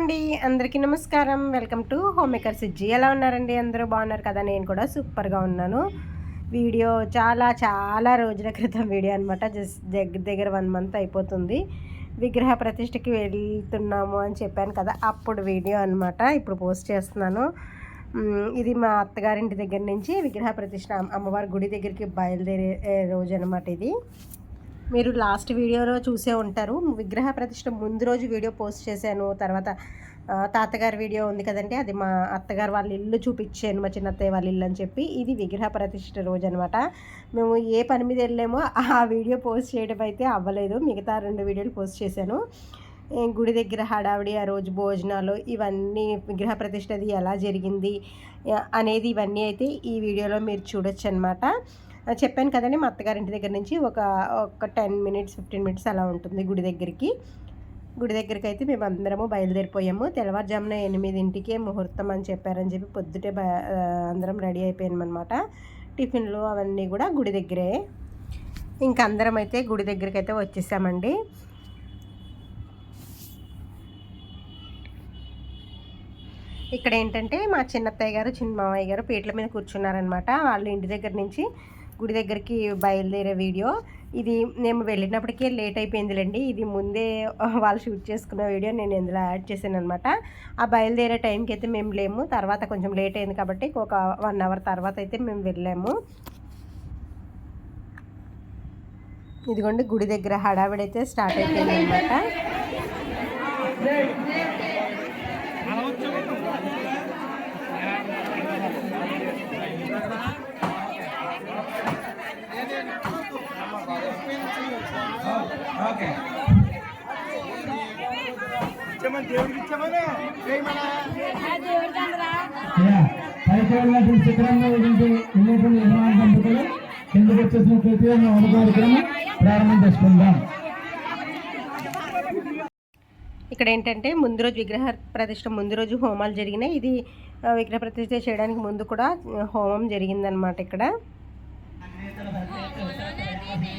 అండి, అందరికీ నమస్కారం. వెల్కమ్ టు హోమ్ మేకర్ సిజ్జి. ఎలా ఉన్నారండి? అందరూ బాగున్నారు కదా? నేను కూడా సూపర్గా ఉన్నాను. వీడియో చాలా రోజుల క్రితం వీడియో అనమాట. జస్ట్ దగ్గర 1 మంత్ అయిపోతుంది. విగ్రహ ప్రతిష్టకి వెళ్తున్నాము అని చెప్పాను కదా, అప్పుడు వీడియో అనమాట. ఇప్పుడు పోస్ట్ చేస్తున్నాను. ఇది మా అత్తగారింటి దగ్గర నుంచి విగ్రహ ప్రతిష్ట అమ్మవారి గుడి దగ్గరికి బయలుదేరే రోజు అనమాట. ఇది మీరు లాస్ట్ వీడియోలో చూసే ఉంటారు. విగ్రహ ప్రతిష్ట ముందు రోజు వీడియో పోస్ట్ చేశాను. తర్వాత తాతగారి వీడియో ఉంది కదండి, అది మా అత్తగారు వాళ్ళ ఇల్లు చూపించాను, మా చిన్నత్తయ్య వాళ్ళ ఇల్లు అని చెప్పి. ఇది విగ్రహ ప్రతిష్ట రోజు అనమాట. మేము ఏ పని మీద వెళ్ళామో ఆ వీడియో పోస్ట్ చేయడం అయితే అవ్వలేదు. మిగతా 2 వీడియోలు పోస్ట్ చేశాను. గుడి దగ్గర హడావిడి, ఆ రోజు భోజనాలు, ఇవన్నీ విగ్రహ ప్రతిష్టది ఎలా జరిగింది అనేది ఇవన్నీ అయితే ఈ వీడియోలో మీరు చూడొచ్చు అనమాట. చెప్పాను కదండి, మా అత్తగారింటి దగ్గర నుంచి ఒక 10 మినిట్స్ 15 మినిట్స్ అలా ఉంటుంది గుడి దగ్గరికి అయితే మేము అందరము బయలుదేరిపోయాము. తెల్లవారుజామున 8ంటికే ముహూర్తం అని చెప్పారని చెప్పి పొద్దుటే అందరం రెడీ అయిపోయాము అనమాట. టిఫిన్లు అవన్నీ కూడా గుడి దగ్గరే. ఇంకా అందరం అయితే గుడి దగ్గరికి అయితే వచ్చేసామండి. ఇక్కడ ఏంటంటే మా చిన్నత్తయ్య గారు చిన్న మామయ్య గారు పీటల మీద కూర్చున్నారనమాట. వాళ్ళు ఇంటి దగ్గర నుంచి గుడి దగ్గరికి బయలుదేరే వీడియో ఇది. మేము వెళ్ళినప్పటికే లేట్ అయిపోయిందిలేండి. ఇది ముందే వాళ్ళు షూట్ చేసుకున్న వీడియో నేను ఇందులో యాడ్ చేశాను అనమాట. ఆ బయలుదేరే టైంకి అయితే మేము లేము. తర్వాత కొంచెం లేట్ అయింది కాబట్టి ఒక 1 అవర్ తర్వాత అయితే మేము వెళ్ళాము. ఇదిగోండి గుడి దగ్గర హడావిడైతే స్టార్ట్ అయిపోయింది అనమాట. ఇక్కడ ఏంటంటే ముందు రోజు విగ్రహ ప్రతిష్ట ముందు రోజు హోమాలు జరిగినాయి. ఇది విగ్రహ ప్రతిష్ట చేయడానికి ముందు కూడా హోమం జరిగిందనమాట.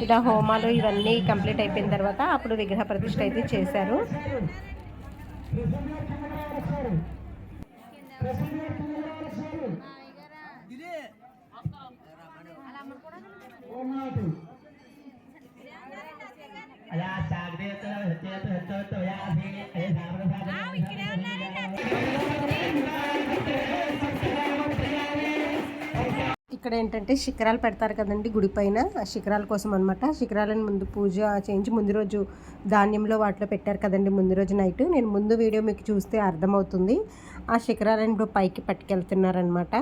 ఇలా హోమాలు ఇవన్నీ కంప్లీట్ అయిపోయిన తర్వాత అప్పుడు విగ్రహ ప్రతిష్ట అయితే చేశారు. ఇక్కడ ఏంటంటే శిఖరాలు పెడతారు కదండి గుడి పైన, ఆ శిఖరాల కోసం అనమాట. శిఖరాలను ముందు పూజ చేయించి ముందు రోజు ధాన్యంలో వాటిలో పెట్టారు కదండి ముందు రోజు నైట్. నేను ముందు వీడియో మీకు చూస్తే అర్థమవుతుంది. ఆ శిఖరాలను ఇప్పుడు పైకి పట్టుకెళ్తున్నారనమాట.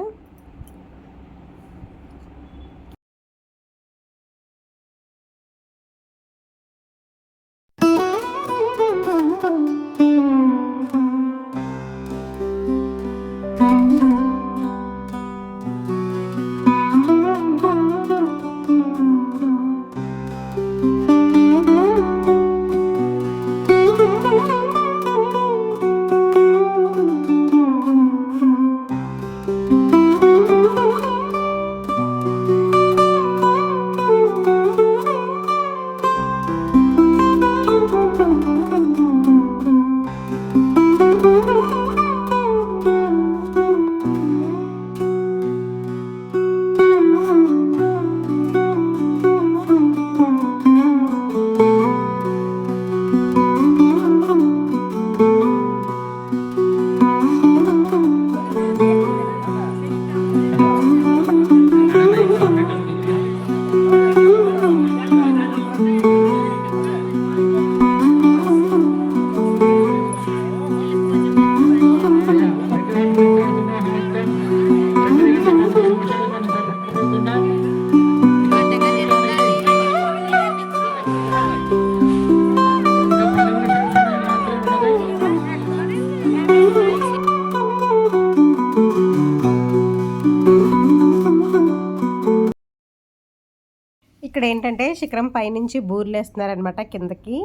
ఇక్కడ ఏంటంటే శిఖరం పైనుంచి బూర్లు వేస్తున్నారనమాట కిందకి.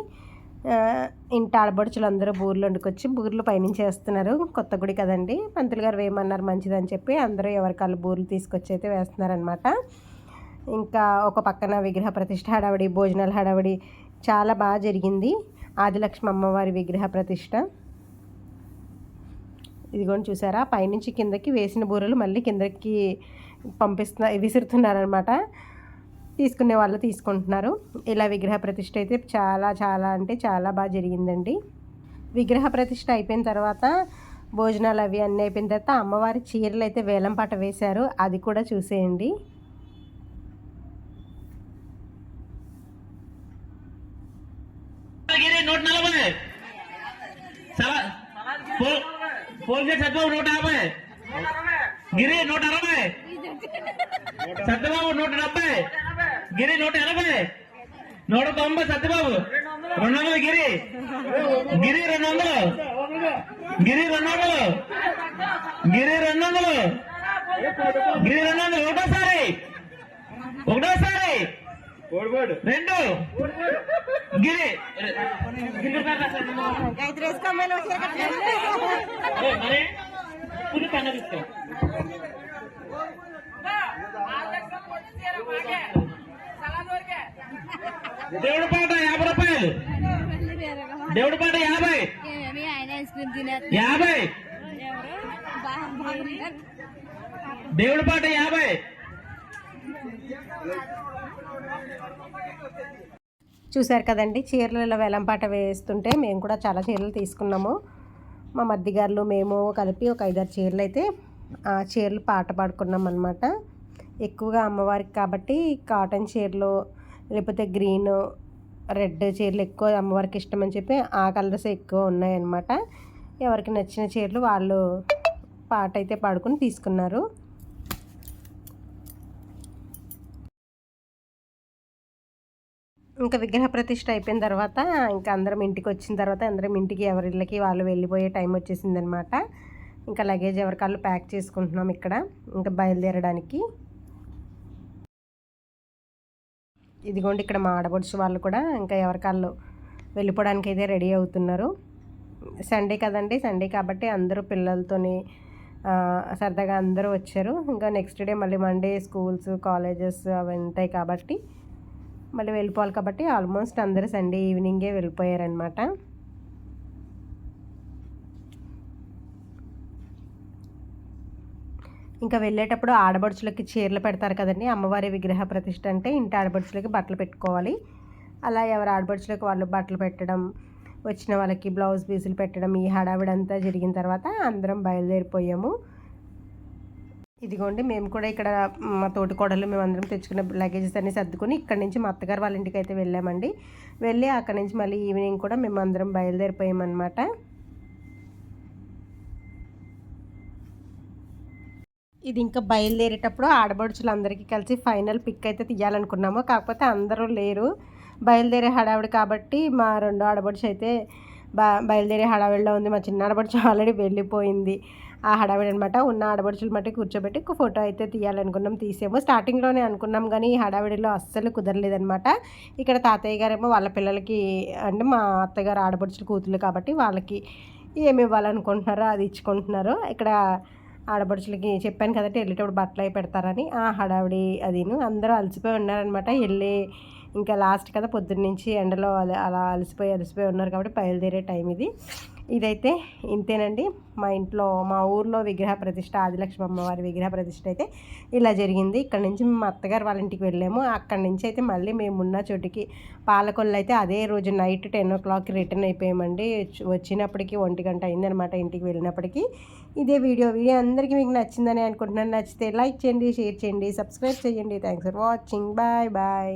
ఇంటి ఆడబడుచులు అందరూ బూర్లు వండుకొచ్చి బూర్లు పైనుంచి వేస్తున్నారు. కొత్త గుడి కదండి, పంతులు గారు వేయమన్నారు మంచిదని చెప్పి అందరూ ఎవరికాళ్ళు బూర్లు తీసుకొచ్చి అయితే వేస్తున్నారనమాట. ఇంకా ఒక పక్కన విగ్రహ ప్రతిష్ఠ హడావిడి, భోజనాల హడావిడి చాలా బాగా జరిగింది. ఆదిలక్ష్మి అమ్మవారి విగ్రహ ప్రతిష్ఠ. ఇదిగోండి చూసారా, పైనుంచి కిందకి వేసిన బూరెలు మళ్ళీ కిందకి విసురుతున్నారనమాట. తీసుకునే వాళ్ళు తీసుకుంటున్నారు. ఇలా విగ్రహ ప్రతిష్ఠ అయితే చాలా చాలా అంటే చాలా బాగా జరిగిందండి. విగ్రహ ప్రతిష్ఠ అయిపోయిన తర్వాత భోజనాలు అవి అన్నీ అయిపోయిన తర్వాత అమ్మవారి చీరలు అయితే వేలం పాట వేశారు. అది కూడా చూసేయండి. గిరి 160, సత్యబాబు 170, గిరి 180, 190, సత్యబాబు 200, గిరి 200, గిరి 200, గిరి 200, గిరి 200, ఒకటోసారి 2, గిరి దేవుడి పాట 50 రూపాయలు, దేవుడి పాట 50, 50, దేవుడి పాట 50. చూశారు కదండి, చీరలలో వేలంపాట వేస్తుంటే మేము కూడా చాలా చీరలు తీసుకున్నాము. మా మధ్యగారులు మేము కలిపి ఒక 5-6 చీరలు అయితే ఆ చీరలు పాట పాడుకున్నాం అనమాట. ఎక్కువగా అమ్మవారికి కాబట్టి కాటన్ చీరలు లేకపోతే గ్రీన్ రెడ్ చీరలు ఎక్కువ అమ్మవారికి ఇష్టం అని చెప్పి ఆ కలర్స్ ఎక్కువ ఉన్నాయన్నమాట. ఎవరికి నచ్చిన చీరలు వాళ్ళు పాట అయితే పాడుకుని తీసుకున్నారు. ఇంకా విగ్రహ ప్రతిష్ఠ అయిపోయిన తర్వాత ఇంకా అందరం ఇంటికి వచ్చిన తర్వాత అందరం ఇంటికి ఎవరిళ్ళకి వాళ్ళు వెళ్ళిపోయే టైం వచ్చేసిందనమాట. ఇంకా లగేజ్ ఎవరికాళ్ళు ప్యాక్ చేసుకుంటున్నాం ఇక్కడ ఇంకా బయలుదేరడానికి. ఇదిగోండి ఇక్కడ మా ఆడపడుచు వాళ్ళు కూడా ఇంకా ఎవరికాళ్ళు వెళ్ళిపోవడానికి అయితే రెడీ అవుతున్నారు. సండే కదండి, సండే కాబట్టి అందరూ పిల్లలతోని సరదాగా అందరూ వచ్చారు. ఇంకా నెక్స్ట్ డే మళ్ళీ మండే స్కూల్స్ కాలేజెస్ అవి ఉంటాయి కాబట్టి మళ్ళీ వెళ్ళిపోవాలి కాబట్టి ఆల్మోస్ట్ అందరూ సండే ఈవినింగే వెళ్ళిపోయారనమాట. ఇంకా వెళ్ళేటప్పుడు ఆడబడుచులకి చీరలు పెడతారు కదండి. అమ్మవారి విగ్రహ ప్రతిష్ఠ అంటే ఇంటి ఆడబడుచులకి బట్టలు పెట్టుకోవాలి. అలా ఎవరు ఆడబడుచులకి వాళ్ళు బట్టలు పెట్టడం, వచ్చిన వాళ్ళకి బ్లౌజ్ పీసులు పెట్టడం, ఈ హడావిడంతా జరిగిన తర్వాత అందరం బయలుదేరిపోయాము. ఇదిగోండి మేము కూడా ఇక్కడ మా తోటి కోడలు మేమందరం తెచ్చుకున్న లగేజెస్ అన్నీ సర్దుకొని ఇక్కడ నుంచి మా అత్తగారు వాళ్ళ ఇంటికి అయితే వెళ్ళామండి. వెళ్ళి అక్కడి నుంచి మళ్ళీ ఈవినింగ్ కూడా మేము అందరం బయలుదేరిపోయామన్నమాట. ఇది ఇంకా బయలుదేరేటప్పుడు ఆడబడుచులందరికీ కలిసి ఫైనల్ పిక్ అయితే తీయాలనుకున్నాము. కాకపోతే అందరూ లేరు, బయలుదేరే హడావిడి కాబట్టి మా రెండో ఆడబడుచు అయితే బయలుదేరే హడావిడిలో ఉంది. మా చిన్న ఆడబడుచు ఆల్రెడీ వెళ్ళిపోయింది. ఆ హడావిడి అనమాట. ఉన్న ఆడబడుచులు మట్టి కూర్చోబెట్టి ఒక ఫోటో అయితే తీయాలనుకున్నాం, తీసాము. స్టార్టింగ్లోనే అనుకున్నాం కానీ ఈ హడావిడిలో అస్సలు కుదరలేదనమాట. ఇక్కడ తాతయ్య గారేమో వాళ్ళ పిల్లలకి అంటే మా అత్తగారు ఆడబడుచులు కూతురు కాబట్టి వాళ్ళకి ఏమి ఇవ్వాలనుకుంటున్నారో అది ఇచ్చుకుంటున్నారు. ఇక్కడ ఆడబడుచులకి చెప్పాను కదంటే వెళ్ళేటప్పుడు బట్టలు అవి పెడతారని ఆ హడావిడి అదిను అందరూ అలసిపోయి ఉన్నారనమాట. వెళ్ళి ఇంకా లాస్ట్ కదా పొద్దున్న నుంచి ఎండలో అలా అలసిపోయి ఉన్నారు కాబట్టి బయలుదేరే టైం ఇదైతే ఇంతేనండి. మా ఊర్లో విగ్రహ ప్రతిష్ఠ ఆదిలక్ష్మి అమ్మవారి విగ్రహ ప్రతిష్ఠ అయితే ఇలా జరిగింది. ఇక్కడ నుంచి మేము అత్తగారు వాళ్ళ ఇంటికి వెళ్ళాము. అక్కడి నుంచి అయితే మళ్ళీ మేము ఉన్న చోటికి పాలకొల్లు అయితే అదే రోజు నైట్ 10 o'clock రిటర్న్ అయిపోయామండి. వచ్చినప్పటికీ 1 గంట అయిందనమాట ఇంటికి వెళ్ళినప్పటికీ. ఇదే వీడియో అందరికీ మీకు నచ్చిందని అనుకుంటున్నాను. నచ్చితే లైక్ చేయండి, షేర్ చేయండి, సబ్స్క్రైబ్ చేయండి. Thanks for watching. Bye bye.